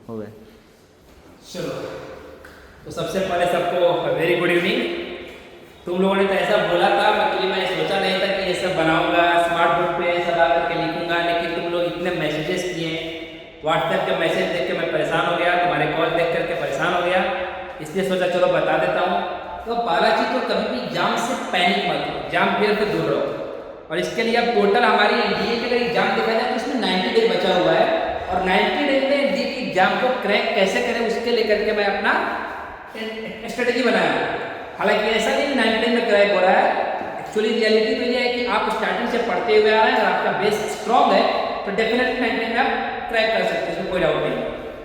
हो गए। चलो, तो सबसे पहले सबको वेरी गुड इवनिंग। तुम लोगों ने तो ऐसा बोला था, मैंने सोचा नहीं था कि ये सब बनाऊंगा, स्मार्ट बोर्ड पे ऐसा ला करके लिखूंगा, लेकिन तुम लोग इतने मैसेजेस किए, व्हाट्सएप के मैसेज देख के मैं परेशान हो गया, तुम्हारे कॉल देख करके परेशान हो गया, इसलिए सोचा चलो बता देता हूँ। तो पहला चीज़ तो कभी भी एग्जाम से पैनिक मत हो, एग्जाम फिर से दूर रहो। और इसके लिए अब टोटल हमारी एनडीए के लिए एग्जाम देखा जाए तो इसमें 90 डे बचा हुआ है, और 90 डे में एनडीए की एग्जाम को क्रैक कैसे करें उसके लेकर के मैं अपना स्ट्रेटेजी बनाया। हालांकि ऐसा नहीं 90 डे में क्रैक हो रहा है, एक्चुअली रियलिटी तो ये है कि आप स्टार्टिंग से पढ़ते हुए आ रहे हैं, अगर आपका बेस स्ट्रॉन्ग है तो डेफिनेटली 90 डे में आप क्रैक कर सकते हैं, इसमें कोई डाउट नहीं।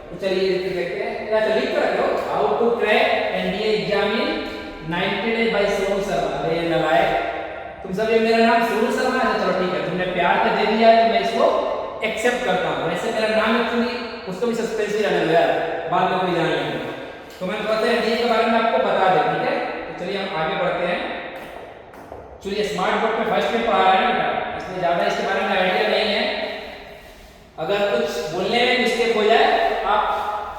तो चलिए देखते हैं, या लिख कर रखो, how to crack NDA exam in 90 days by Sonu Sharma. अरे नलायक, तुम सब ये मेरा नाम सोनू शर्मा है, चलो ठीक है, तुमने प्यार से दे दिया है तो मैं इसको एक्सेप्ट करता हूँ। वैसे मेरा नाम एक्चुअली उसको भी सस्पेंस ही रहने दो यार, बाद में कोई जान लेंगे। तो मैं थोड़ा सा एनडीए के बारे में आपको बता दें, ठीक है। तो चलिए हम आगे बढ़ते हैं। चलिए स्मार्ट बोर्ड में फर्स्ट में पढ़ा रहे हैं बेटा, इसलिए ज़्यादा इसके बारे में आइडिया नहीं है। अगर कुछ बोलने में मिस्टेक हो जाए, आप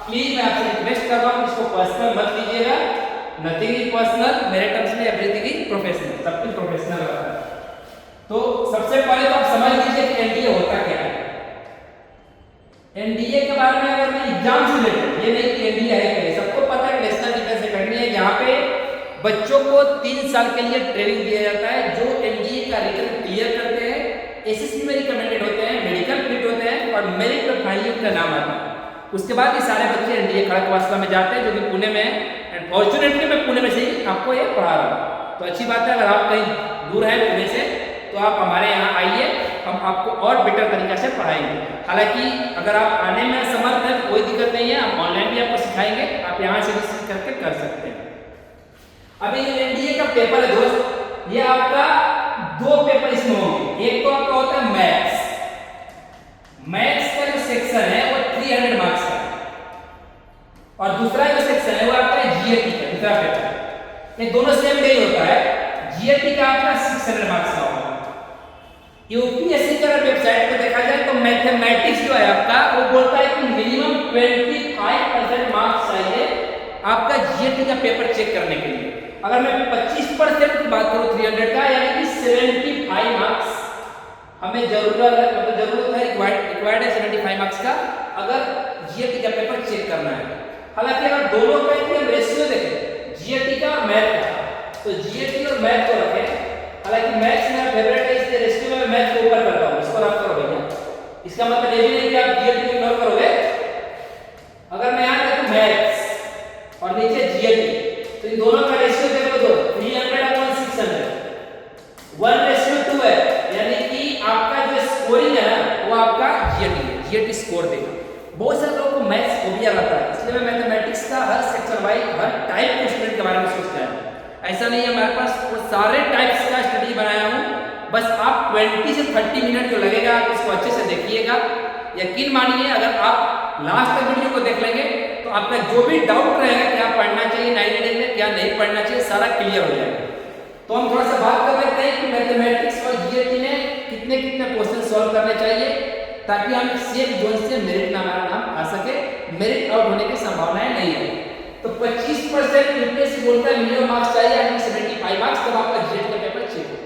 प्लीज मैं आपसे रिक्वेस्ट कर रहा हूँ इसको पर्सनल मत लीजिएगा। नथिंग इज पर्सनल, मेरे टर्म्स में एवरीथिंग इज प्रोफेशनल, सब कुछ प्रोफेशनल रहता है। तो सबसे पहले तो आप समझ लीजिए कि एनडीए होता क्या है। एनडीए के बारे में अगर मैं एग्जाम से रिलेटेड, ये नहीं कि एनडीए है क्या, सबको पता है नेशनल डिफेंस एकेडमी है, जहाँ पे बच्चों को 3 साल के लिए ट्रेनिंग दिया जाता है, जो एनडीए का रिटन क्लियर करते हैं, एसएससी में रिकमेंडेड होते हैं, मेडिकल फिट होते हैं और मेरिट में फाइनली उनका नाम आता है। उसके बाद ये सारे बच्चे एनडीए खड़गवासला में जाते हैं, जो कि पुणे में है, एंड फॉर्चुनेटली मैं पुणे में से ही आपको ये पढ़ा रहा हूँ। तो अच्छी बात है, अगर आप कहीं दूर हैं पुणे से तो आप हमारे यहाँ आइए, हम आपको और बेटर तरीका से पढ़ाएंगे। हालांकि अगर आप आने में असमर्थ हैं तो कोई दिक्कत नहीं है, हम ऑनलाइन भी आपको सिखाएंगे, आप यहाँ से भी सीख करके कर सकते हैं। अभी एनडीए का पेपर है दोस्त, ये आपका 2 पेपर इसमें होंगे। एक तो आपका होता है मैथ्स, मैथ्स का जो सेक्शन है वो 300 मार्क्स का है, और दूसरा जो सेक्शन है वो आपका जीएटी का दूसरा पेपर। ये दोनों सेम डे होता है। जीएटी का आपका 600 मार्क्स का होगा। यूपीएससी का वेबसाइट पे देखा जाए तो मैथमेटिक्स जो है आपका वो बोलता है कि मिनिमम 25% मार्क्स चाहिए आपका जीएटी का पेपर चेक करने के लिए। अगर मैं 25% की बात करूं 300 का, यानी कि 75 मार्क्स हमें जरूरत है, रिक्वायर्ड है 75 मार्क्स का, अगर जीएटी का पेपर चेक करना है। हालांकि अगर दोनों का हम रेशियो देखें, जीएटी का और मैथ का, तो जीएटी और मैथ को रखें। हालांकि मैथ्स मेरा फेवरेट है, इसलिए रेशियो में मैथ को ऊपर करता हूं, इसको रख करो भैया। इसका मतलब ये भी नहीं कि आप जीएटी को इग्नोर करोगे। अगर मैं यहां देखूं मैथ्स और नीचे जीएटी, तो इन दोनों का रेशियो देखो तो 300/600 1:2 है, यानी कि आपका जो स्कोरिंग है ना वो आपका जीएटी स्कोर देगा। बहुत सारे लोगों को मैथ्स फोबिया रहता है, इसलिए मैं मैथमेटिक्स का हर सेक्शन वाइज हर टाइप के स्टूडेंट के बारे में सोचता है। ऐसा नहीं है, हमारे पास वो सारे टाइप्स का स्टडी बनाया हूँ, बस आप 20 से 30 मिनट जो लगेगा आप इसको अच्छे से देखिएगा। यकीन मानिए, अगर आप लास्ट तक वीडियो को देख लेंगे तो आपका जो भी डाउट रहेगा क्या पढ़ना चाहिए 90 डेज में, क्या नहीं पढ़ना चाहिए, सारा क्लियर हो जाएगा। तो हम थोड़ा सा बात कर लेते हैं कि मैथमेटिक्स और जीएटी में कितने क्वेश्चन सॉल्व करने चाहिए, ताकि हम सेफ जोन से मेरिट नाम आ सके, मेरिट आउट होने की संभावनाएं नहीं है। तो 25% यूपीएससी बोलता है मिनिमम मार्क्स चाहिए, यानी 75 मार्क्स, तब आपका जीएटी का पेपर चेक हो।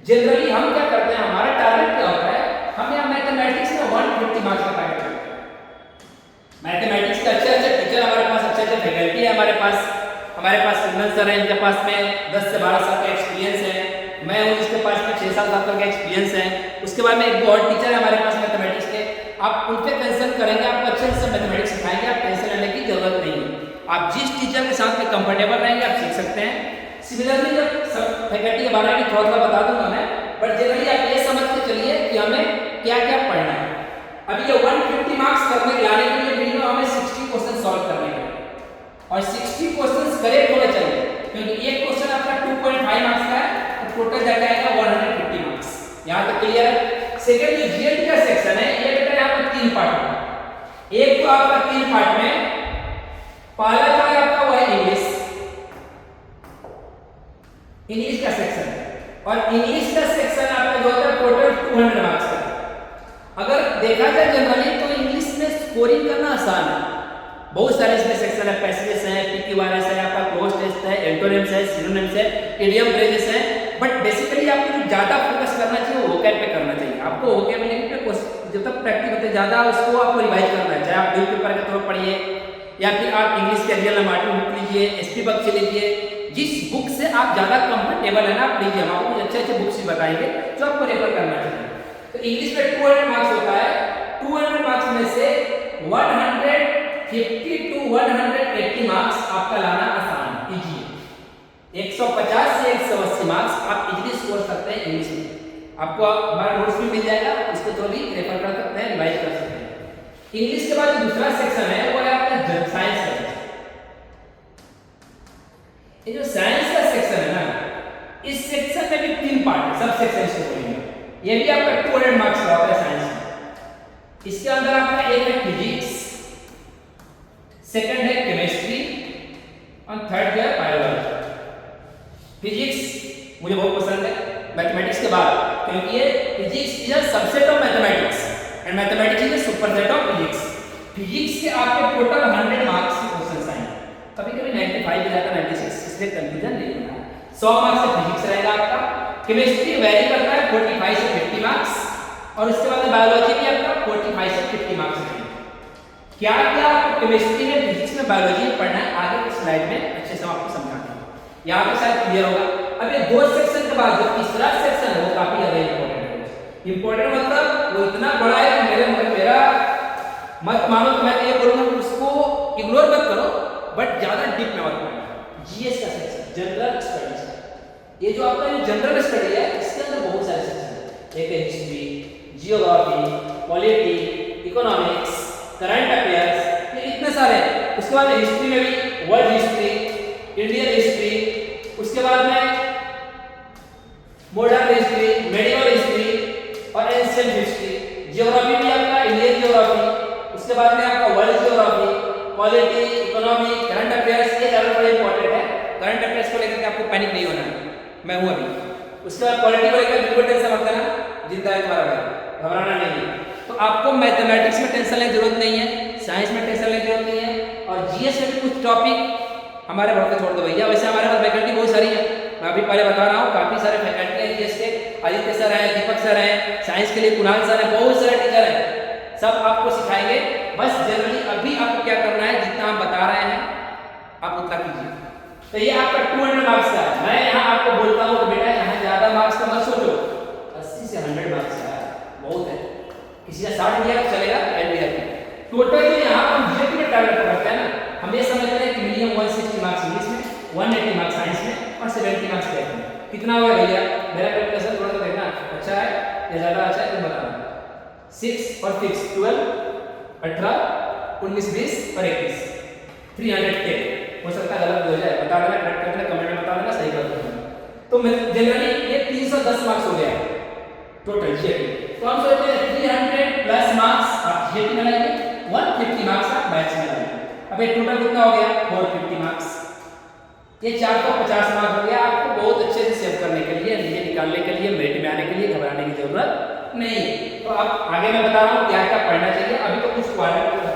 जनरली हम क्या करते हैं, हमारा टारगेट क्या होता है, हम यहाँ मैथमेटिक्स में 150 मार्क्स का टारगेट करते हैं। मैथमेटिक्स के अच्छे टीचर हमारे पास, अच्छे फैकल्टी है हमारे पास सिग्नल सर है, इनके पास में 10 से 12 साल का एक्सपीरियंस है, मैं हूँ जिसके पास में 6-7 साल का एक्सपीरियंस है। उसके बाद में 1-2 और टीचर है हमारे पास मैथमेटिक्स के, आप उनके कंसल्ट करेंगे, आपको अच्छे से मैथमेटिक्स सिखाएंगे, आप टेंशन लेने की जरूरत नहीं है। आप जिस टीचर के साथ में कंफर्टेबल रहेंगे आप सीख सकते हैं। सिमिलरली जब सब फैकल्टी के बारे में थोड़ा बता दूंगा मैं, बट जनरली आप ये समझ के चलिए कि हमें क्या क्या पढ़ना है। अभी ये 150 मार्क्स करने लाने के लिए मिनिमम हमें 60 क्वेश्चन सॉल्व करने हैं, और 60 क्वेश्चंस करेक्ट होने चाहिए, क्योंकि एक क्वेश्चन आपका 2.5 मार्क्स का है, तो टोटल जाकर आएगा 150 मार्क्स। यहाँ तक क्लियर है। सेकंड जो जीएटी का सेक्शन है, ये बेटा यहाँ पर 3 पार्ट है। एक तो आपका 3 पार्ट में, पहला जो है आपका वो है इंग्लिश का सेक्शन है, और इंग्लिश का सेक्शन आपका जो होता है टोटल 200 मार्क्स का। अगर देखा जाए जनरली तो इंग्लिश में स्कोरिंग करना आसान है। बहुत सारे इसमें सेक्शन है, पैसेजेस हैं, पीक्यूआरएस है, आपका क्लोज टेस्ट है, एंटोनिम्स है, सिनोनिम्स है, इडियम फ्रेजेस हैं। बट बेसिकली आपको जो ज़्यादा फोकस करना चाहिए वो वोकैब पे करना चाहिए। आपको वोकैबुलरी पे जब तक प्रैक्टिस होते ज़्यादा उसको आपको रिवाइज करना है। चाहे आप न्यूज पेपर के थ्रू पढ़िए या फिर आप इंग्लिश के रियल मार्टिन बुक लीजिए, एसपी बुक से लीजिए, जिस बुक से आप ज़्यादा कंफर्टेबल है ना आप लीजिए। हम आपको कुछ अच्छे अच्छे बुक्स भी बताएंगे जो आपको रेफर करना चाहिए। तो इंग्लिश में 200 मार्क्स होता है। 200 मार्क्स में से 150 टू 180 मार्क्स आपका लाना आसान इजी है। 150 से 180 मार्क्स आप इजीली स्कोर करते हैं इंग्लिश में। आपको हमारा नोट्स भी मिल जाएगा, उसको तो भी रेफर कर सकते हैं, रिवाइज कर सकते हैं। इंग्लिश के बाद जो दूसरा सेक्शन है वो है आपका साइंस का। ये जो साइंस का सेक्शन है ना, इस सेक्शन में भी 3 पार्ट है, सब सेक्शन इसको बोलेंगे। ये भी आपका 200 मार्क्स का होता है साइंस में। इसके अंदर आपका एक है फिजिक्स, सेकंड है केमिस्ट्री और थर्ड जो है बायोलॉजी। फिजिक्स मुझे बहुत पसंद है मैथमेटिक्स के बाद, क्योंकि ये physics is a subset of mathematics and mathematics is a superset of physics. Physics के आपके टोटल 100 मार्क्स के क्वेश्चंस आएंगे। कभी-कभी 95 भी जाता है, 96, इसलिए कंफ्यूजन नहीं होना। 100 मार्क्स से फिजिक्स रहेगा आपका। केमिस्ट्री वेरी करता है 45 से 50 मार्क्स और उसके बाद बायोलॉजी भी आपका 45 से 50 मार्क्स रहेंगे। क्या क्या आपको केमिस्ट्री में, फिजिक्स में, बायोलॉजी में पढ़ना है आगे की स्लाइड में अच्छे से आपको समझाते हैं। यहाँ पे शायद क्लियर होगा। अब ये 2 सेक्शन के बाद जो तीसरा सेक्शन है वो काफी ज्यादा इंपॉर्टेंट है। इंपॉर्टेंट मतलब वो इतना बड़ा है कि मेरा मत मानो तो मैं ये बोलूंगा कि उसको इग्नोर मत करो, बट ज्यादा डीप में मत पढ़ना। जीएस का सेक्शन, जनरल स्टडीज। ये जो आपका जनरल स्टडी है इसके अंदर बहुत सारे सेक्शन है। एक है history, geography, polity, economics, current affairs, ये इतने सारे हैं। उसके बाद हिस्ट्री में भी वर्ल्ड हिस्ट्री, इंडियन हिस्ट्री, उसके बाद में मॉडर्न हिस्ट्री, मेडिवल हिस्ट्री और एंशिएंट हिस्ट्री। जियोग्राफी भी आपका इंडियन जियोग्राफी, उसके बाद में आपका world geography, polity, economy, current affairs, ये ज्यादा बड़ा इंपॉर्टेंट है। करंट अफेयर्स को लेकर आपको पैनिक नहीं होना है, मैं हूं अभी। उसके बाद पॉलिटी को लेकर बिल्कुल टेंशन मत करना, जिंदा है तुम्हारा भाई, घबराना नहीं है। तो आपको मैथमेटिक्स में टेंशन लेने की जरूरत नहीं है, साइंस में टेंशन लेने की जरूरत नहीं है, और जीएस में भी कुछ टॉपिक हमारे भरोसे छोड़ दो भैया। वैसे हमारे पास फैकल्टी बहुत सारी है, मैं अभी पहले बता रहा हूँ, काफी सारे फैकल्टी हैं जीएस के। आदित्य सर हैं, दीपक सर हैं, साइंस के लिए कुणाल सर हैं, बहुत सारे टीचर हैं, सब आपको सिखाएंगे। बस जनरली अभी आपको क्या करना है, जितना हम बता रहे हैं आप उतना कीजिए। तो ये आपका 200 मार्क्स का है। मैं यहाँ आपको बोलता हूँ कि बेटा यहाँ ज्यादा मार्क्स का मत सोचो, 80 से 100 मार्क्स का बहुत है। किसी का 60 दिया तो चलेगा, एलडीआर में टोटल जो यहाँ पर जीएटी में टारगेट करते हैं ना, हम ये समझते हैं कि मिनिमम 160 मार्क्स इंग्लिश में, 180 मार्क्स साइंस में और 70 मार्क्स मैथ में। कितना हुआ भैया? मेरा कैलकुलेशन थोड़ा सा देखना अच्छा है या ज्यादा अच्छा है तुम बताना। 6 और 6 12 18 19 20 और 21 310 हो सकता है गलत हो जाए, बता देना, करेक्ट करके कमेंट में बता देना, सही कर देना। तो जनरली ये 310 मार्क्स हो गया टोटल जीएटी। तो हम सोचते हैं 300 प्लस मार्क्स आप जीएटी में लाएंगे, 150 मार्क्स आप मैथ्स में लाएंगे। अब ये टोटल कितना हो गया? 450 मार्क्स। ये 450 मार्क्स हो गया। आपको बहुत अच्छे से सेव करने के लिए, नीचे निकालने के लिए, मेरिट में आने के लिए घबराने की जरूरत नहीं। तो अब आगे मैं बता रहा हूँ क्या क्या पढ़ना चाहिए। अभी तो कुछ क्वाड्रेंट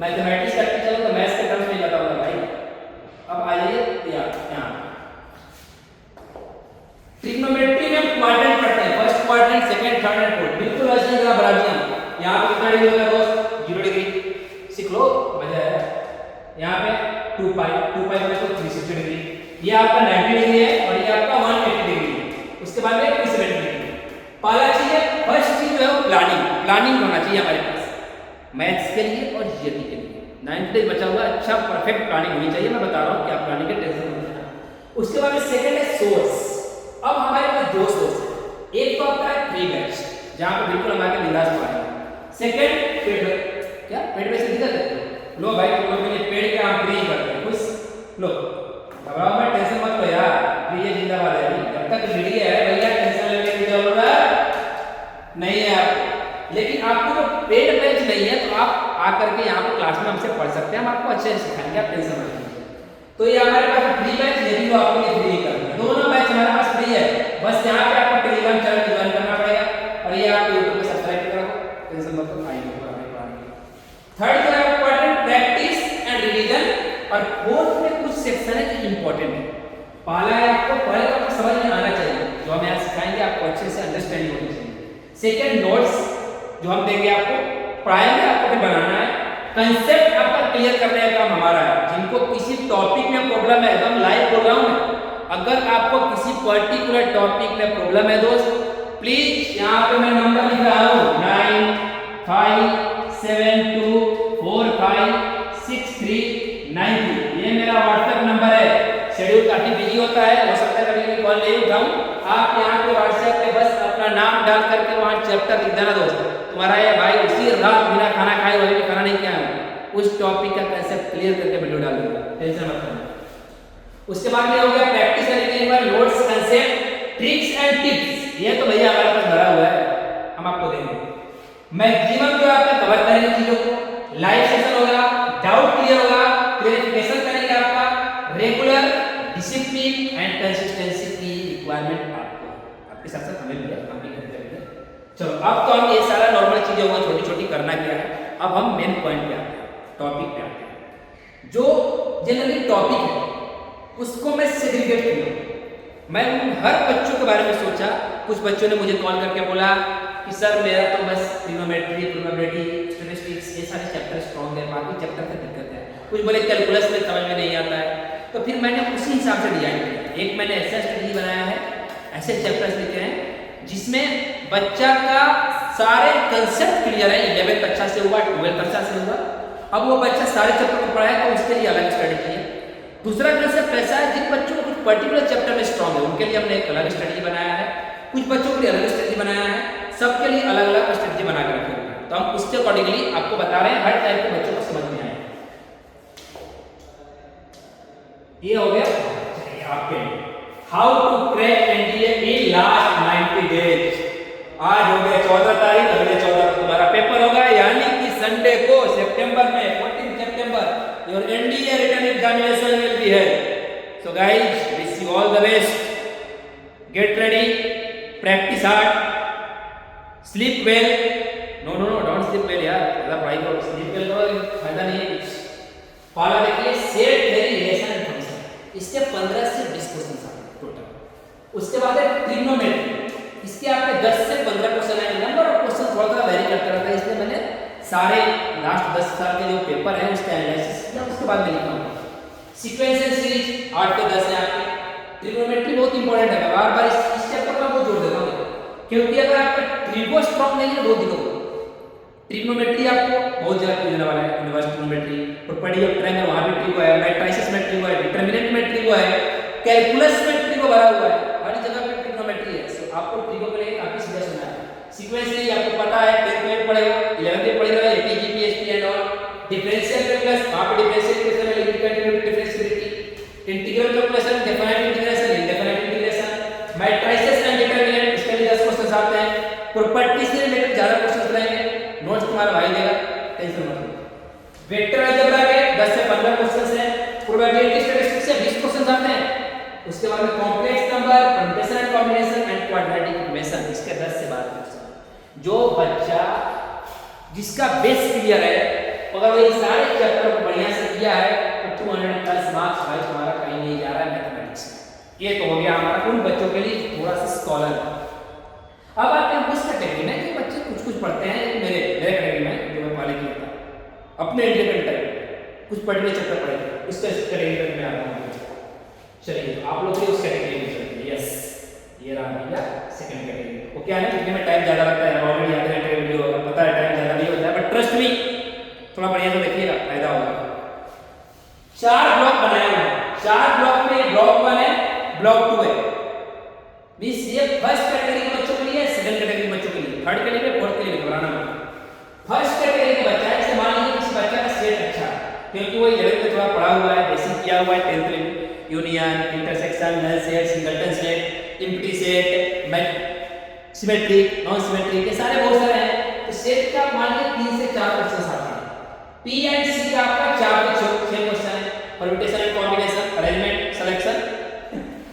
मैथमेटिक्स करके चलो तो मैथ्स के टर्म्स में बताऊंगा भाई। अब आइए यहाँ ट्रिग्नोमेट्री में क्वाड्रेंट पढ़ते हैं, first quadrant, second, third and fourth. बिल्कुल वैसे ही जरा बराबरियां। यहाँ पे कितना डिग्री होगा दोस्त? 0 डिग्री, सीख लो, मजा आएगा। यहाँ पे 2 पाई में तो 360 डिग्री, ये आपका 90 डिग्री है और ये आपका 180 डिग्री है। उसके बाद में 270 डिग्री। पहला चीज है, फर्स्ट चीज जो है प्लानिंग होना चाहिए हमारे पास मैथ्स के लिए और जीएटी के लिए। 90 डेज बचा हुआ, अच्छा परफेक्ट प्लानिंग होनी चाहिए। मैं बता रहा हूँ क्या प्लानिंग के टेंशन मत लेना। उसके बाद में सेकंड है सोर्स। अब हमारे पास 2 सोर्स है, एक तो आपका है फ्री बैच जहाँ पे बिल्कुल हमारे बिंदास पढ़ाएंगे। सेकंड पेड, क्या पेड में से दिक्कत है? लो भाई तुम लोग के लिए पेड के हम फ्री करते हैं, खुश लो, घबराओ मत, टेंशन मत लो यार, फ्री जिंदाबाद है। जब तक फ्री है भैया टेंशन लेने की जरूरत नहीं है आपको। लेकिन आपको जो पेड बैच नहीं है तो आप आकर के यहाँ पर क्लास में हमसे पढ़ सकते हैं, हम आपको अच्छे से सिखाएंगे, आप टेंशन मत लीजिए। तो ये हमारे पास फ्री बैच, ये भी आपके लिए फ्री करते हैं। दोनों बैच हमारे पास फ्री है, बस यहाँ पे आपको टेलीग्राम चैनल ज्वाइन करना पड़ेगा और ये आप यूट्यूब पे सब्सक्राइब करो, टेंशन मत लो, आइए थर्ड जो है इंपॉर्टेंट प्रैक्टिस एंड रिवीजन, और फोर्थ में कुछ सेक्शन है जो इंपॉर्टेंट है। पहला है आपको पहले तो आपको समझ में आना चाहिए, जो हम यहाँ सिखाएंगे आपको अच्छे से अंडरस्टैंडिंग होनी चाहिए। सेकंड नोट्स जो हम देंगे आपको, पढ़ाएंगे आपको फिर बनाना है। कंसेप्ट आपका क्लियर करने का काम हमारा है। जिनको किसी टॉपिक में प्रॉब्लम है, एकदम लाइव बोल रहा हूँ मैं, अगर आपको किसी पर्टिकुलर टॉपिक में प्रॉब्लम है दोस्त, प्लीज यहाँ पे मैं नंबर लिख रहा हूँ 9572456393, ये मेरा व्हाट्सएप नंबर है। शेड्यूल काफी बिजी होता है, हो सकता है कभी कभी कॉल नहीं उठाऊं, आप यहाँ पे व्हाट्सएप पे बस अपना नाम डाल करके वहाँ चैप्टर लिख देना दोस्त। तुम्हारा ये भाई उसी रात बिना खाना खाए वाले भी खाना नहीं किया है, उस टॉपिक का कंसेप्ट क्लियर करके वीडियो डाल दूंगा, टेंशन मत करना। उसके बाद में हो गया practice and notes, concept, tricks and tips. ये तो भैया हमारे पास भरा हुआ है, हम आपको देंगे। मैक्सिमम जो आपका कवर करेंगे चीजों को, लाइव सेशन होगा, डाउट क्लियर होगा, क्लैरिफिकेशन करेंगे आपका, रेगुलर डिसिप्लिन एंड कंसिस्टेंसी की रिक्वायरमेंट आपके साथ साथ हमें भी काम भी करेंगे। चलो अब तो हम ये सारा नॉर्मल चीजें होगा, छोटी छोटी करना क्या है, अब हम मेन पॉइंट पे आते हैं, टॉपिक पे आते हैं। जो जनरली टॉपिक है उसको मैं सेग्रीगेट किया। मैं उन हर बच्चों के बारे में सोचा। कुछ बच्चों ने मुझे कॉल करके बोला कि सर मेरा तो बस ट्रिग्नोमेट्री, प्रोबेबिलिटी, स्टैटिस्टिक्स ये सारे चैप्टर स्ट्रॉन्ग है, बाकी चैप्टर का दिक्कत है। कुछ बोले कैलकुलस में समझ में नहीं आता है, तो फिर मैंने उसी हिसाब से डिजाइन किया। एक मैंने ऐसा स्ट्रेटजी बनाया है, ऐसे चैप्टर्स लिखे हैं जिसमें बच्चा का सारे कंसेप्ट क्लियर है। 11th अच्छा से हुआ, 12th अच्छा से हुआ, अब वो बच्चा सारे चैप्टर को पढ़ा है तो उसके लिए अलग स्ट्रेटजी है। दूसरा कंसेप्ट ऐसा है जिन बच्चों को कुछ पर्टिकुलर चैप्टर में स्ट्रॉन्ग है उनके लिए हमने एक अलग स्ट्रेटजी बनाया है, कुछ बच्चों के लिए अलग स्ट्रेटजी बनाया है, सबके लिए अलग अलग स्ट्रेटजी बना कर रखे हैं। तो हम उसके अकॉर्डिंगली आपको बता रहे हैं, हर टाइप के बच्चों को समझ में आए। ये हो गया आपके how to crack NDA in last 90 days. आज हो गया 14 तारीख, अगले 14 को तुम्हारा पेपर होगा, यानी कि संडे को सितंबर में 14 सितंबर your NDA written examination will be held. So guys wish you all the best, get ready, practice hard, sleep well. No no no don't sleep well यार, ज्यादा पढ़ाई करो, स्लीप वेल करो फायदा नहीं है कुछ। फॉलो देखिए set very relation and function, इसके 15 से 20 क्वेश्चन आते हैं टोटल। उसके बाद है ट्रिग्नोमेट्री, इसके आपके 10 से 15 क्वेश्चन आए। नंबर ऑफ क्वेश्चन थोड़ा थोड़ा वेरी करता रहता है, इसलिए मैंने सारे लास्ट 10 साल के जो पेपर है उसका एनालिसिस किया, उसके बाद मैं लिखा हूँ। सीक्वेंस एंड सीरीज 8 के 10 है आपके। ट्रिग्नोमेट्री बहुत इंपॉर्टेंट है, बार बार इस चैप्टर में बहुत जोर देता हूँ, क्योंकि अगर आपका ट्रिगो स्ट्रॉन्ग नहीं है बहुत दिक्कत होगी। ट्रिग्नोमेट्री आपको बहुत जगह पूछने वाला है, inverse trigonometry, property of triangle वहां भी ट्रिगो है, मैट्रिसेस में ट्रिगो है, डिटरमिनेंट में ट्रिगो है, कैलकुलस में ट्रिगो भरा हुआ है, हर जगह पे ट्रिग्नोमेट्री है। सो आपको ट्रिगो के लिए काफी सीधा सुना है। सीक्वेंस से आपको पता है 10th में पढ़ेगा, 11th में पढ़ेगा, APG PHP and all. Differential calculus वहां पे डिफरेंशियल कैसे में लिखी continuity differentiality, integral calculation, definite integration, indefinite integration, matrices and determinant, इसके लिए 10 क्वेश्चन आते हैं। प्रॉपर्टी से रिलेटेड ज्यादा क्वेश्चन रहेंगे, नोट्स तुम्हारा भाई देगा, टेंशन मत लो। वेक्टर अलजेब्रा के 10 से 15 क्वेश्चंस हैं, प्रोबेबिलिटी स्टैटिस्टिक्स से 20 क्वेश्चंस आते हैं। उसके बाद में complex number, permutation and combination and quadratic equation, इसके 10 से 12 क्वेश्चन। जो बच्चा जिसका बेस क्लियर है, अगर वो ये सारे चैप्टर को बढ़िया से किया है तो 200+ मार्क्स भाई तुम्हारा कहीं नहीं जा रहा है मैथमेटिक्स में। ये तो हो गया हमारा उन बच्चों के लिए थोड़ा सा स्कॉलर। अब आते हैं उस कैटेगरी में कि बच्चे कुछ कुछ पढ़ते हैं, मेरे कैटेगरी में जो मैं पहले किया था, अपने इंडिपेंडेंट टाइप कुछ पर्टिकुलर चैप्टर पढ़े, उसका कैटेगरी में आता हूँ। चलिए आप लोग भी उस कैटेगरी में चलिए। यस ये रहा भैया सेकंड कैटेगरी। वो क्या है लिखने में टाइम ज़्यादा लगता है, ऑलरेडी आधे घंटे का वीडियो होगा, पता है टाइम ज़्यादा नहीं होता है, बट ट्रस्ट मी थोड़ा बढ़िया से देखिएगा, फायदा होगा। 4 ब्लॉक बनाए हुए हैं, 4 ब्लॉक में ब्लॉक 1 है, ब्लॉक 2 है। मींस ये फर्स्ट कैटेगरी के बच्चों के लिए, सेकंड कैटेगरी के बच्चों के लिए, थर्ड के लिए, फोर्थ के लिए घबराना मत। फर्स्ट कैटेगरी के बच्चा है, जैसे मान लीजिए किसी बच्चा का सेट अच्छा है, क्योंकि वो 11th में थोड़ा पढ़ा हुआ है, बेसिक किया हुआ है, 10th में union, intersection, null set, singleton set, empty set, symmetric, non symmetric, ये सारे बहुत सारे हैं। तो सेट का मान लीजिए 3 से 4 क्वेश्चन आते हैं। पी एंड सी का आपका 4 से 6 क्वेश्चन है, permutation and combination, arrangement, selection,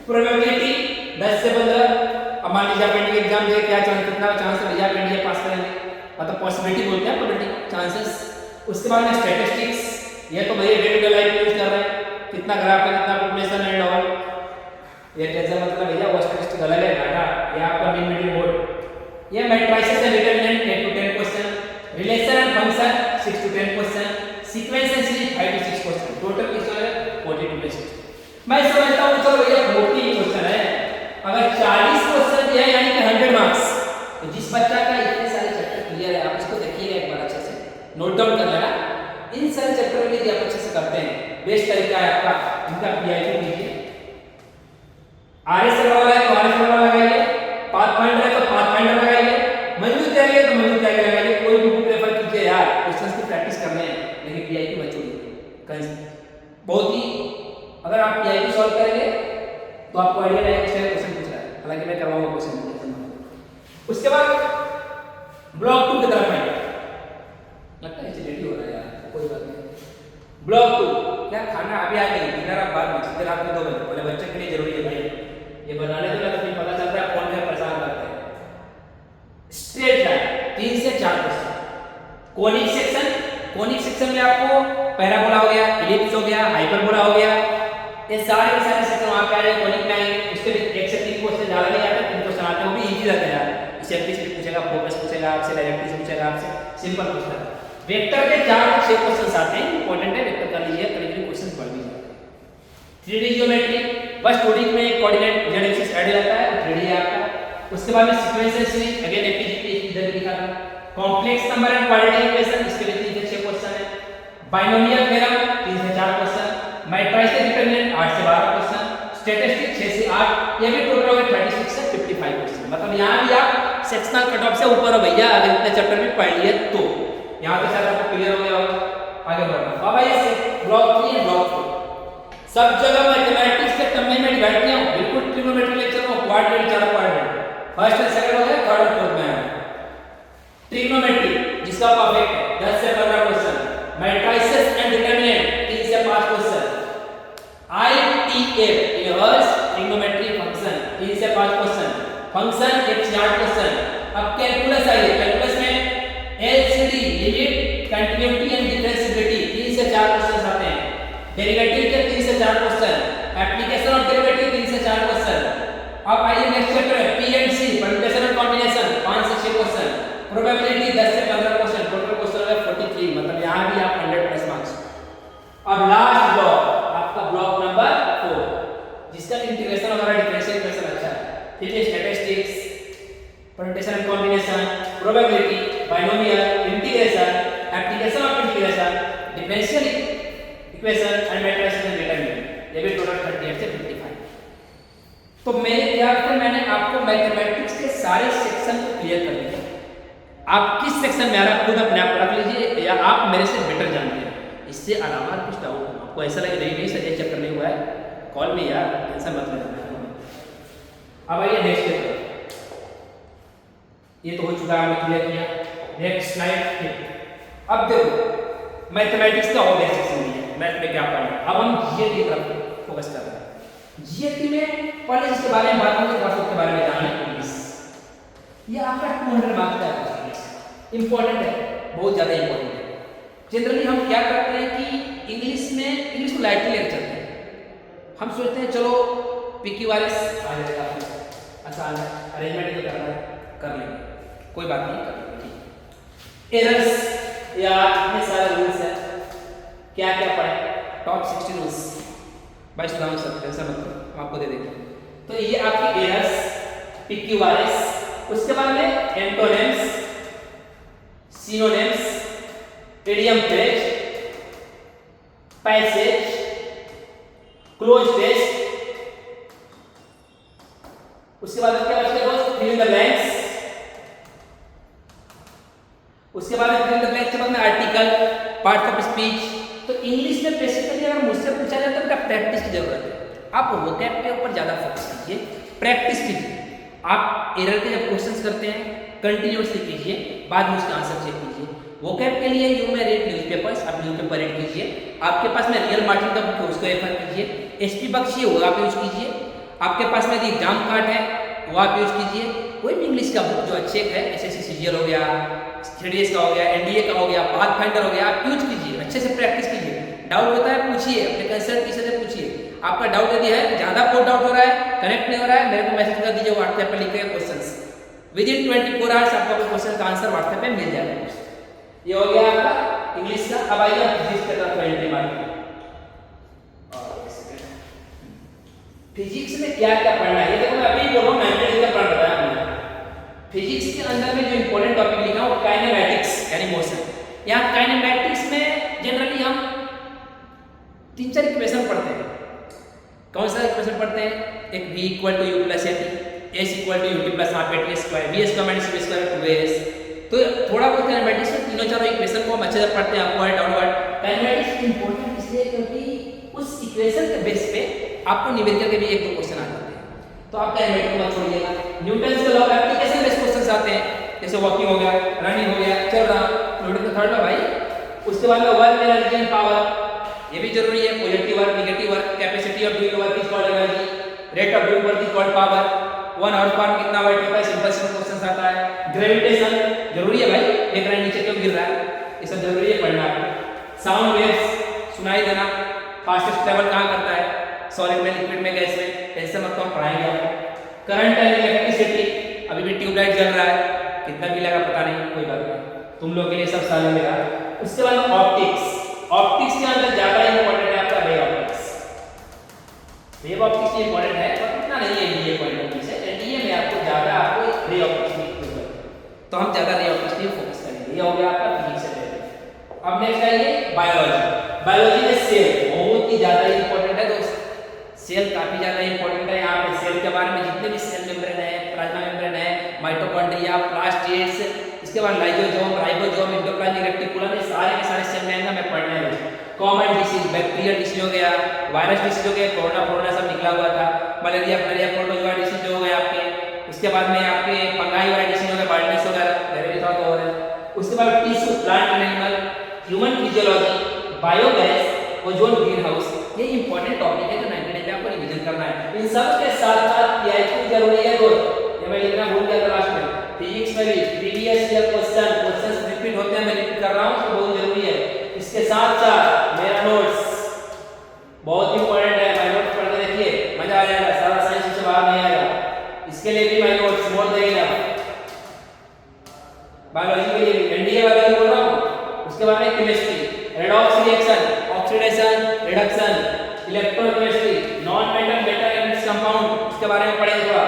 probability 10 से 15। अब मान लीजिए आप एनडीए एग्जाम दे, क्या चांस, कितना चांस है भैया आप एनडीए पास करेंगे, मतलब पॉसिबिलिटी बोलते हैं, प्रोबेबिलिटी, चांसेस। उसके बाद में स्टैटिस्टिक्स, ये तो भैया day to day life use कर रहे हैं, कितना ग्राफ है, कितना पॉपुलेशन है और ये टेंशन मतलब भैया वो स्टैटिस्टिक्स अलग है डाटा, ये आपका मीन मीडियन मोड। ये matrices and determinant 8 to 10 question, relation and function 6 to 10 question, sequence and series 5 to 6 question, total कितना है 42 क्वेश्चन। मैं समझता हूं चलो भैया 40 क्वेश्चन है, अगर 40 क्वेश्चन दिया है यानी कि 100 मार्क्स, तो जिस बच्चा का इतने सारे चैप्टर क्लियर है, आप इसको देखिएगा एक बार अच्छे से, नोट डाउन कर लेना। इन सारे चैप्टर में यदि आप अच्छे से करते हैं, बेस्ट तरीका है आपका, इनका पीआईक्यू कीजिए। आरएस वाला है तो आरएस वाला लगाइए, पाथफाइंडर है तो पाथफाइंडर लगाइए, मजबूत जाएगा तो मजबूत जाएगा लगाइए, कोई भी बुक रेफर कीजिए यार, क्वेश्चंस की प्रैक्टिस करने हैं, लेकिन पीआईक्यू बच्चों की बहुत ही, अगर आप पीआईक्यू सॉल्व करेंगे तो आपको आइडिया रहेगा किस तरह क्वेश्चन पूछ रहा है, हालांकि मैं करवाऊंगा क्वेश्चन। उसके बाद ब्लॉक 2 की तरफ आएंगे, लगता है रेडी हो रहा है यार, कोई बात नहीं। ब्लॉक 2 क्या खाना अभी आ गई, डिनर आप बाद में, सीधे रात में 2 बजे, पहले बच्चे के लिए जरूरी है भाई, ये बनाने दो ना, तो फिर पता चलता है कौन क्या परेशान करते हैं। स्ट्रेट लाइन 3 से 4 क्वेश्चन, कोनिक सेक्शन में आपको पैराबोला हो गया, इलिप्स हो गया, हाइपरबोला हो गया, ये सारे के सारे सेक्शन वहां पे आ जाएंगे, कोनिक में आएंगे। उसके भी 1 से 3 क्वेश्चन ज्यादा नहीं आते, 3 क्वेश्चन आते हैं, वो भी इजी रहते हैं यार, सिंपलिसिटी पूछेगा, फोकस पूछेगा आपसे, डायरेक्टिविटी पूछेगा आपसे, सिंपल पूछता है। वेक्टर के 4 से 6 क्वेश्चंस आते हैं, इंपॉर्टेंट है, वेक्टर कर लीजिए, करीबी क्वेश्चन पढ़ लीजिए। 3D ज्योमेट्री, बस 2D में कोऑर्डिनेट z एक्सिस ऐड रहता है, 3D है आपका। उसके बाद में sequence and series, again AP GP इधर लिखा था। Complex number and quadratic equation, इसके लिए 3 से 6 क्वेश्चन है। बाइनोमियल थ्योरम 3 से 4 क्वेश्चन, मैट्रिसेस डिटरमिनेंट 8 से 12 क्वेश्चन, स्टैटिस्टिक्स 6 से 8, ये भी टोटल हो गए 36 से 55 क्वेश्चन। मतलब यहां भी आप सेक्शनल कट ऑफ से ऊपर हो भैया, अगर इतने चैप्टर में पढ़ लिए तो यहां पे शायद आपको क्लियर हो गया होगा। आगे बढ़ना, अब आइए ब्लॉक 3 है, ब्लॉक 4 सब जगह मैथमेटिक्स के टर्म में डिवाइड किया हूं, बिल्कुल ट्रिग्नोमेट्री लेक्चर में quadrant 4 quadrant, first and second हो गया, थर्ड और फोर्थ में है। ट्रिग्नोमेट्री जिसका परफेक्ट है 10 से 15 क्वेश्चन, मैट्रिसेस एंड डिटरमिनेंट 3 से 5 question, ITF inverse trigonometry function 3 से 5 क्वेश्चन, फंक्शन 1 से 8 क्वेश्चन। अब कैलकुलस आइए, कैलकुलस में LCD limit, continuity and differentiability 3 से 4 क्वेश्चन आते हैं, डेरिवेटिव के 3 से 4 क्वेश्चन, एप्लीकेशन ऑफ डेरिवेटिव 3 से 4 क्वेश्चन। अब आइए नेक्स्ट चैप्टर है PMC परम्यूटेशन एंड कॉम्बिनेशन 5 से 6 क्वेश्चन, प्रोबेबिलिटी 10 से 15 क्वेश्चन, टोटल क्वेश्चन है 43, मतलब यहां भी आप 100 प्लस मार्क्स। अब लास्ट ब्लॉक आपका ब्लॉक नंबर 4, जिसका इंटीग्रेशन वगैरह डिफरेंशियल इक्वेशन अच्छा है, ठीक है, statistics, permutation and combination, probability, binomial, integration, application of integration, differential equation and matrices and determinant, ये भी टोटल 38 से 55। तो मेरे ख्याल से मैंने आपको मैथमेटिक्स के सारे सेक्शन को क्लियर कर दिया। आप किस सेक्शन में आ रहा है खुद अपने आप रख लीजिए, या आप मेरे से बेटर जानते हैं, इससे अलावा कुछ डाउट हो आपको ऐसा लगे नहीं सर ये चैप्टर नहीं हुआ है, कॉल में यार, टेंशन मत लेना। अब आइए नेक्स्ट चैप्टर, ये तो हो चुका है, हमने क्लियर किया। Next slide. अब देखो मैथमेटिक्स का हो गया सेक्शन दिया, मैथ में क्या पढ़ना, अब हम जीएटी की तरफ फोकस कर रहे हैं। जीएटी में पहले इसके बारे में बात करेंगे, उसके बारे में जानेंगे। इंग्लिश ये आपका 200 मार्क्स का है, इंपॉर्टेंट है, बहुत ज्यादा इंपॉर्टेंट है। जनरली हम क्या करते हैं कि इंग्लिश को लाइटली लेकर चलते हैं, हम सोचते हैं चलो PQRS आ जाएगा, आसान है, अरेंजमेंट तो करना है, कर लेंगे, कोई बात नहीं, कर लेंगे। एरर्स या इतने सारे रूल्स हैं, क्या क्या पढ़े, टॉप 60 रूल्स भाई सुनाओ सर, टेंशन मत करो, हम आपको दे देंगे। तो ये आपकी एरर्स, PQRS, उसके बाद में antonyms, synonyms, idiom phrase, passage, cloze test, उसके बाद क्या बचते हैं फिल इन द ब्लैंक्स, उसके बाद फिल इन द ब्लैंक्स के बाद में आर्टिकल, पार्ट्स ऑफ स्पीच। तो इंग्लिश में बेसिकली अगर मुझसे पूछा जाए तो बेटा प्रैक्टिस की जरूरत है, आप वोकैब के ऊपर ज्यादा फोकस कीजिए, प्रैक्टिस कीजिए। आप एरर के जब क्वेश्चंस करते हैं कंटिन्यूअसली कीजिए, बाद में उसका आंसर चेक कीजिए। वोकैब के लिए यू में रेड न्यूज़पेपर्स, आप न्यूज़पेपर रीड कीजिए, आपके पास में रियल मार्टिन का बुक है उसको रेफर कीजिए, SP बख्शी वो आप यूज कीजिए, आपके पास में यदि एग्जाम कार्ड है वो आप यूज कीजिए, कोई भी इंग्लिश का बुक जो अच्छे है, SSC CGL हो गया, 3DS का हो गया, NDA का हो गया, पाथफाइंडर हो गया, आप यूज कीजिए, अच्छे से प्रैक्टिस कीजिए। डाउट होता है पूछिए, अपने कंसर्न टीचर से पूछिए। आपका डाउट यदि है, ज़्यादा कोई डाउट हो रहा है, कनेक्ट नहीं हो रहा है, मेरे को मैसेज कर दीजिए व्हाट्सएप पर लिख के क्वेश्चंस। विद इन 24 आवर्स आपको क्वेश्चन का आंसर व्हाट्सएप पे मिल जाएगा। ये हो गया आपका इंग्लिश का। अब आइए आप फिजिक्स की तरफ एंट्री मारते हैं। फिजिक्स में क्या क्या पढ़ना है ये देखो, मैं अभी बोल रहा हूँ, मैथमेटिक्स का पढ़ रहा है। फिजिक्स के अंदर में जो इंपॉर्टेंट टॉपिक लिखा है वो काइनेमैटिक्स यानी मोशन। यहाँ काइनेमैटिक्स में जनरली हम 3-4 इक्वेशन पढ़ते हैं। कौन सा इक्वेशन पढ़ते हैं? एक v = u + at, s = ut + half at square, v square - v square 2as। तो थोड़ा बहुत काइनेमैटिक्स में तीनों चारों इक्वेशन को हम अच्छे से पढ़ते हैं, अपवर्ड डाउनवर्ड। काइनेमैटिक्स इंपॉर्टेंट इसलिए क्योंकि उस इक्वेशन के बेस पे आपको न्यूमेरिकल के भी 1-2 क्वेश्चन आ जाते हैं, तो आप काइनेमैटिक्स को मत छोड़िएगा। न्यूटन के लॉ का एप्लीकेशन बेस्ड क्वेश्चंस आते हैं, जैसे वॉकिंग हो गया, रनिंग हो गया, चल रहा न्यूटन का थर्ड लॉ भाई। उसके बाद में वर्क, एनर्जी एंड पावर, ये भी जरूरी है। Positive work, negative work, capacity of doing work is called energy, rate of doing work is called power, 1 horse power में कितना वेट होता है, सिंपल क्वेश्चंस आता है। ग्रेविटेशन जरूरी है भाई, देख रहे हैं नीचे क्यों गिर रहा है, ये सब जरूरी है पढ़ना आपको। साउंड वेव्स सुनाई देना, फास्टेस्ट ट्रैवल कहां करता है, सॉलिड में, लिक्विड में, गैस में, ऐसे मत हम पढ़ाएंगे आपको। करंट एंड इलेक्ट्रिसिटी, अभी भी ट्यूबलाइट जल रहा है, कितना भी लगा पता नहीं, कोई बात नहीं, तुम लोग के लिए सब साल मिलेगा। उसके बाद ऑप्टिक्स, ऑप्टिक्स के अंदर ज्यादा इंपॉर्टेंट है आपका रे ऑप्टिक्स। वेव ऑप्टिक्स भी इंपॉर्टेंट है पर इतना नहीं है एनडीए पॉइंट ऑफ व्यू से। एनडीए में आपको ज्यादा आपको रे ऑप्टिक्स की जरूरत है, तो हम ज्यादा रे ऑप्टिक्स पे फोकस करेंगे। ये हो गया आपका फिजिक्स से रिलेटेड। अब नेक्स्ट आइए बायोलॉजी। बायोलॉजी में सेल बहुत ही ज्यादा इंपॉर्टेंट है दोस्त, सेल काफी ज्यादा इंपॉर्टेंट है। यहाँ पे सेल के बारे में जितने भी सेल मेम्ब्रेन है, प्लाज्मा मेम्ब्रेन है, माइटोकॉन्ड्रिया, प्लास्टिड्स, इसके बाद लाइसोसोम, राइबोसोम, एंडोप्लाज्मिक रेटिकुलम, ये सारे के सारे सेल में मैं पढ़ना है। कॉमन डिसीज, बैक्टीरियल डिसीज हो गया, वायरस डिसीज हो गया, कोरोना सब निकला हुआ था, मलेरिया, प्रोटोजोआ डिसीज हो गए आपके। उसके बाद में आपके फंगाई वाला डिसीज हो गया, बार्डनेस हो गया, मेरे थॉट हो रहा है। उसके बाद tissue, plant and animal, human physiology, biogas, ozone, green house, ये इंपॉर्टेंट टॉपिक है जो 99 पे आपको रिवीजन करना है। इन सब के साथ साथ पीआईक्यू जरूरी है दोस्त, ये मैं लिखना भूल गया था लास्ट में। फिजिक्स में भी प्रीवियस ईयर क्वेश्चंस रिपीट होते हैं, मैं रिपीट कर रहा हूं, तो बहुत जरूरी है। इसके साथ साथ मेरा नोट्स बहुत इंपॉर्टेंट है, माय नोट्स पढ़ के देखिए, मजा आ जाएगा, सारा साइंस से बाहर नहीं आएगा। इसके लिए भी माय नोट्स मोर देगा। बायोलॉजी के लिए एनडीए वाला ही बोल रहा हूं। उसके बाद में chemistry, redox reaction, oxidation, reduction, electrochemistry, non metal metal elements compound, इसके बारे में पढ़ेंगे थोड़ा।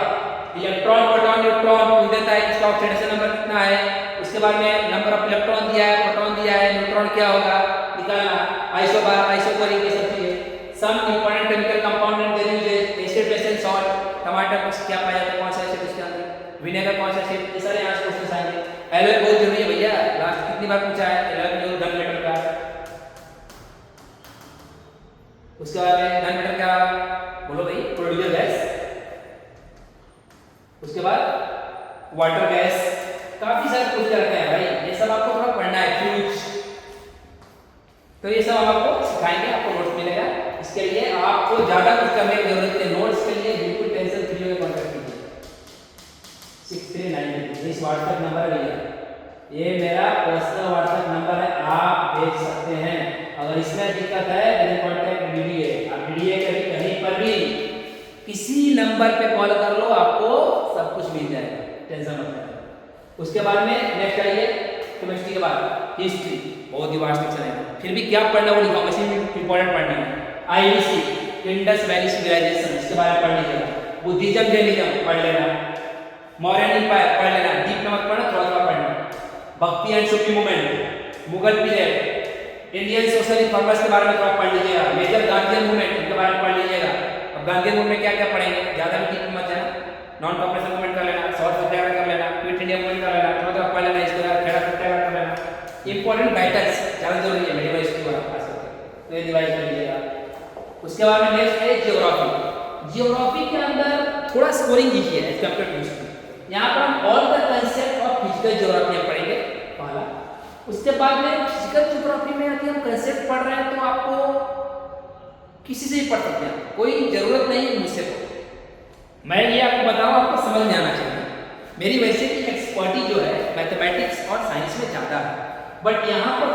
इलेक्ट्रॉन, प्रोटॉन, न्यूट्रॉन पूछ देता है, इसका ऑक्सीडेशन नंबर कितना है। उसके बाद में नंबर ऑफ इलेक्ट्रॉन दिया है, प्रोटॉन दिया है, न्यूट्रॉन क्या होगा निकालना, आइसोबार, आइसोकोरिक, ये सब चीजें। Some important chemical compound and their uses, acid, base and salt, टमाटर में क्या पाया जाता है, कौन सा एसिड इसके अंदर, विनेगर कौन सा एसिड, ये सारे यहाँ से क्वेश्चन आएंगे। एलॉय बहुत जरूरी है भैया, लास्ट कितनी बार पूछा है एलॉय जो गन मेटल का। उसके बाद में गन मेटल क्या बोलो भाई, प्रोड्यूसर गैस। उसके बाद वाटर गैस, काफी सारे पूछ के रखे हैं भाई, ये सब आपको थोड़ा पढ़ना है। फ्यूज, तो ये सब हम आपको सिखाएंगे, आपको नोट्स मिलेगा। इसके लिए आपको ज्यादा कुछ करने की जरूरत है, नोट्स के लिए बिल्कुल टेंशन फ्री होकर कांटेक्ट कीजिए। 6393 इस व्हाट्सएप नंबर है, ये मेरा पर्सनल व्हाट्सएप नंबर है, आप भेज सकते हैं। अगर इसमें दिक्कत है तो कांटेक्ट डीडीए, आप डीडीए के कहीं पर भी किसी नंबर पे कॉल कर लो, आपको सब कुछ मिल जाएगा, टेंशन मत लेना। उसके बाद में नेक्स्ट आइए केमिस्ट्री के बाद हिस्ट्री, बहुत ही वास्ट सेक्शन है, फिर भी क्या पढ़ना वो लिखा, इसी में इंपॉर्टेंट पढ़ना है। आईवीसी, इंडस वैली सिविलाइजेशन, इसके बारे में पढ़ लीजिएगा। बुद्धिज्म, जैनिज्म पढ़ लेना, मौर्यन एम्पायर पढ़ लेना, डीप में मत पढ़ना, थोड़ा थोड़ा पढ़ना। भक्ति and Sufi movement, Mughal period, Indian social reformers के बारे में थोड़ा पढ़ लीजिएगा। मेजर गांधीयन मूवमेंट, इनके बारे में पढ़ लीजिएगा। अब गांधीयन मूवमेंट में क्या क्या पढ़ेंगे, ज्यादा भी डीप मत जाना, नॉन कॉपरेशन मूवमेंट कर लेना, शॉर्ट सत्याग्रह कर लेना, क्विट इंडिया मूवमेंट कर लेना, थोड़ा थोड़ा पढ़ लेना, इसके बाद खेड़ा सत्याग्रह कर लेना। इंपॉर्टेंट बैटल्स ज्यादा जरूरी है, मेडिवल हिस्ट्री वाला खास करके, तो ये रिवाइज कर लीजिएगा। उसके बाद में नेक्स्ट है ज्योग्राफी। ज्योग्राफी के अंदर थोड़ा स्कोरिंग इजी है एज कंपेयर टू हिस्ट्री। यहाँ पर हम all the concept of physical geography पढ़ेंगे पहला। उसके बाद में फिजिकल ज्योग्राफी में यदि हम कंसेप्ट पढ़ रहे हैं तो आपको किसी से भी पढ़ सकते हैं, कोई जरूरत नहीं है मुझसे। मैं ये आपको बताऊं, आपको समझ में आना चाहिए। मेरी वैसे भी एक्सपर्टी जो है मैथमेटिक्स और साइंस में ज्यादा है, बट यहाँ पर